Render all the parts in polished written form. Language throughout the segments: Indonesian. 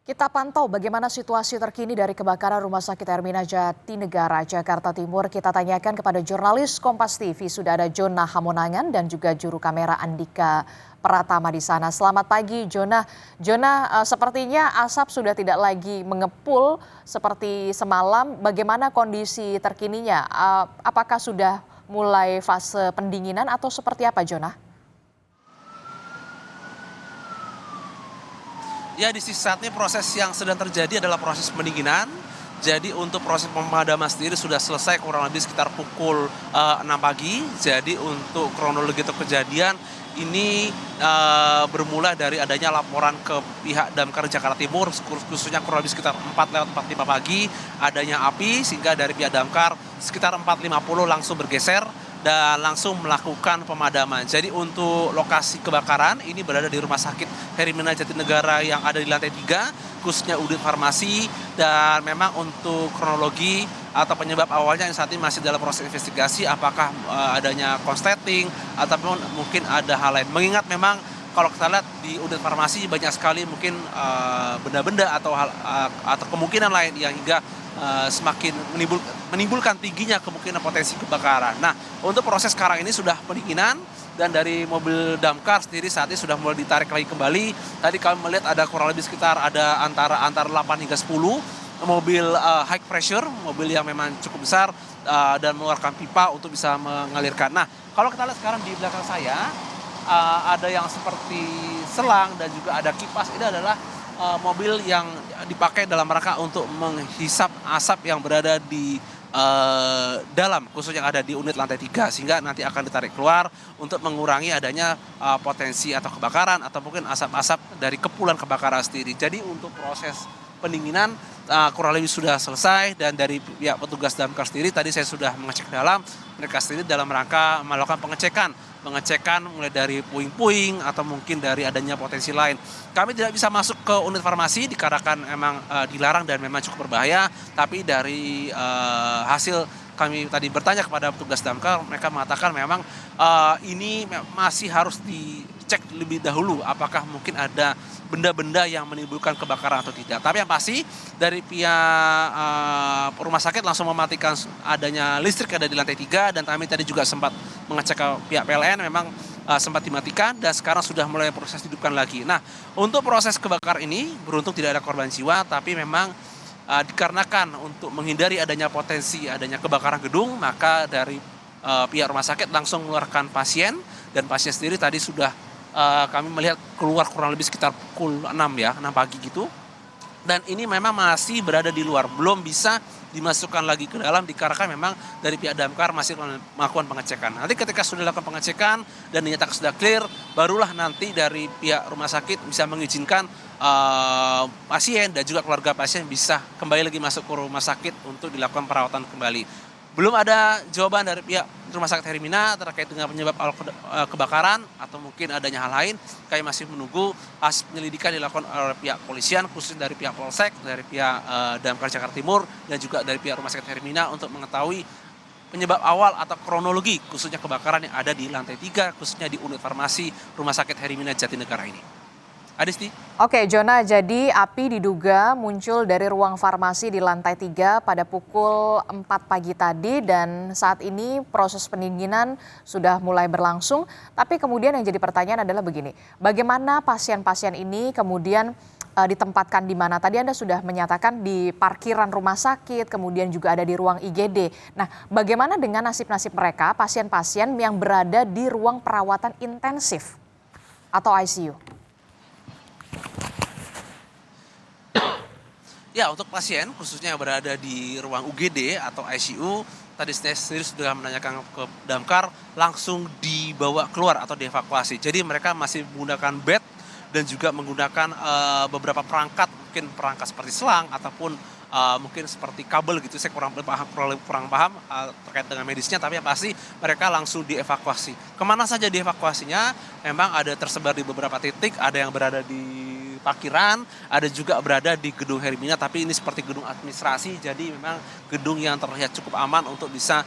Kita pantau bagaimana situasi terkini dari kebakaran Rumah Sakit Hermina Jatinegara, Jakarta Timur. Kita tanyakan kepada jurnalis Kompas TV, sudah ada Jona Hamonangan dan juga juru kamera Andika Pratama di sana. Selamat pagi, Jona. Jona, sepertinya asap sudah tidak lagi mengepul seperti semalam. Bagaimana kondisi terkininya? Apakah sudah mulai fase pendinginan atau seperti apa, Jona? Ya, di sisi saat ini proses yang sedang terjadi adalah proses pendinginan. Jadi untuk proses pemadaman sendiri sudah selesai kurang lebih sekitar pukul 6 pagi. Jadi untuk kronologi atau kejadian ini bermula dari adanya laporan ke pihak Damkar Jakarta Timur, khususnya kurang lebih sekitar 4:45 pagi, adanya api sehingga dari pihak Damkar sekitar 4:50 langsung bergeser dan langsung melakukan pemadaman. Jadi untuk lokasi kebakaran ini berada di Rumah Sakit Hermina Jatinegara yang ada di lantai 3, khususnya unit farmasi, dan memang untuk kronologi atau penyebab awalnya yang saat ini masih dalam proses investigasi apakah adanya konsleting ataupun mungkin ada hal lain. Mengingat memang kalau kita lihat di unit farmasi banyak sekali mungkin benda-benda atau kemungkinan lain yang hingga semakin menimbulkan tingginya kemungkinan potensi kebakaran. Nah, untuk proses sekarang ini sudah pendinginan dan dari mobil damkar sendiri saat ini sudah mulai ditarik lagi kembali. Tadi kami melihat ada kurang lebih sekitar ada antara 8 hingga 10 mobil high pressure, mobil yang memang cukup besar dan mengeluarkan pipa untuk bisa mengalirkan. Nah, kalau kita lihat sekarang di belakang saya ada yang seperti selang dan juga ada kipas. Ini adalah mobil yang dipakai dalam rangka untuk menghisap asap yang berada di dalam, khususnya yang ada di unit lantai 3, sehingga nanti akan ditarik keluar untuk mengurangi adanya potensi atau kebakaran atau mungkin asap-asap dari kepulan kebakaran sendiri. Jadi untuk proses pendinginan kurang lebih sudah selesai, dan dari pihak petugas damkar sendiri tadi saya sudah mengecek dalam, mereka sendiri dalam rangka melakukan pengecekan mulai dari puing-puing atau mungkin dari adanya potensi lain. Kami tidak bisa masuk ke unit farmasi dikarenakan memang dilarang dan memang cukup berbahaya, tapi dari hasil kami tadi bertanya kepada petugas damkar, mereka mengatakan memang ini masih harus dicek lebih dahulu apakah mungkin ada benda-benda yang menimbulkan kebakaran atau tidak. Tapi yang pasti dari pihak rumah sakit langsung mematikan adanya listrik ada di lantai 3, dan kami tadi juga sempat mengecek ke pihak PLN, memang sempat dimatikan dan sekarang sudah mulai proses dihidupkan lagi. Nah, untuk proses kebakaran ini beruntung tidak ada korban jiwa, tapi memang dikarenakan untuk menghindari adanya potensi adanya kebakaran gedung, maka dari pihak rumah sakit langsung mengeluarkan pasien, dan pasien sendiri tadi sudah kami melihat keluar kurang lebih sekitar pukul 6 pagi gitu. Dan ini memang masih berada di luar, belum bisa dimasukkan lagi ke dalam dikarenakan memang dari pihak damkar masih melakukan pengecekan. Nanti ketika sudah dilakukan pengecekan dan dinyatakan sudah clear, barulah nanti dari pihak rumah sakit bisa mengizinkan pasien dan juga keluarga pasien bisa kembali lagi masuk ke rumah sakit untuk dilakukan perawatan kembali. Belum ada jawaban dari pihak Rumah Sakit Hermina terkait dengan penyebab awal kebakaran atau mungkin adanya hal lain. Kami masih menunggu hasil penyelidikan dilakukan oleh pihak polisian, khususnya dari pihak Polsek, dari pihak Damkar Jakarta Timur, dan juga dari pihak Rumah Sakit Hermina untuk mengetahui penyebab awal atau kronologi khususnya kebakaran yang ada di lantai 3, khususnya di unit farmasi Rumah Sakit Hermina Jatinegara ini. Adisti. Oke, Jona, jadi api diduga muncul dari ruang farmasi di lantai 3 pada pukul 4 pagi tadi, dan saat ini proses pendinginan sudah mulai berlangsung. Tapi kemudian yang jadi pertanyaan adalah begini, bagaimana pasien-pasien ini kemudian ditempatkan di mana? Tadi Anda sudah menyatakan di parkiran rumah sakit, kemudian juga ada di ruang IGD. Nah, bagaimana dengan nasib-nasib mereka, pasien-pasien yang berada di ruang perawatan intensif atau ICU? Ya, untuk pasien khususnya yang berada di ruang UGD atau ICU, tadi saya sendiri sudah menanyakan ke damkar, langsung dibawa keluar atau dievakuasi. Jadi mereka masih menggunakan bed dan juga menggunakan beberapa perangkat, mungkin perangkat seperti selang ataupun mungkin seperti kabel gitu. Saya kurang paham terkait dengan medisnya, tapi yang pasti mereka langsung dievakuasi. Kemana saja dievakuasinya? Memang ada tersebar di beberapa titik, ada yang berada di parkiran, ada juga berada di gedung Hermina, tapi ini seperti gedung administrasi, jadi memang gedung yang terlihat cukup aman untuk bisa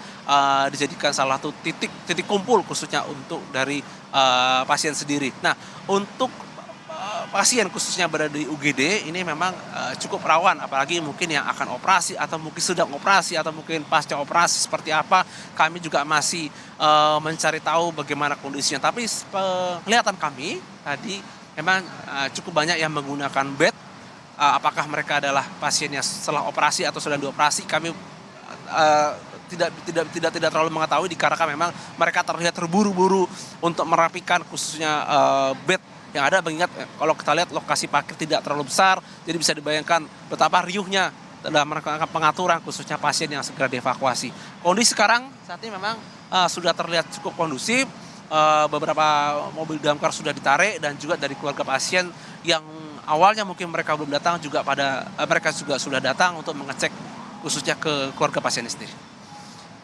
dijadikan salah satu titik kumpul khususnya untuk dari pasien sendiri. Nah, untuk pasien khususnya berada di UGD ini memang cukup rawan, apalagi mungkin yang akan operasi atau mungkin sedang operasi atau mungkin pasca operasi seperti apa, kami juga masih mencari tahu bagaimana kondisinya. Tapi penglihatan kami tadi memang cukup banyak yang menggunakan bed. Apakah mereka adalah pasien yang setelah operasi atau sedang dioperasi, kami tidak terlalu mengetahui, dikarenakan memang mereka terlihat terburu-buru untuk merapikan khususnya bed yang ada. Mengingat kalau kita lihat lokasi parkir tidak terlalu besar, jadi bisa dibayangkan betapa riuhnya dalam pengaturan khususnya pasien yang segera dievakuasi. Kondisi sekarang saat ini memang sudah terlihat cukup kondusif. Beberapa mobil damkar sudah ditarik dan juga dari keluarga pasien yang awalnya mungkin mereka belum datang juga mereka juga sudah datang untuk mengecek khususnya ke keluarga pasien sendiri.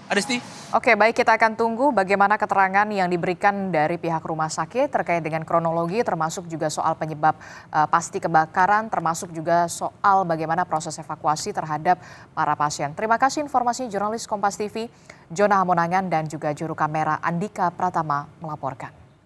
Adisti. Oke, baik, kita akan tunggu bagaimana keterangan yang diberikan dari pihak rumah sakit terkait dengan kronologi, termasuk juga soal penyebab pasti kebakaran, termasuk juga soal bagaimana proses evakuasi terhadap para pasien. Terima kasih informasi jurnalis Kompas TV, Jona Hamonangan dan juga juru kamera Andika Pratama melaporkan.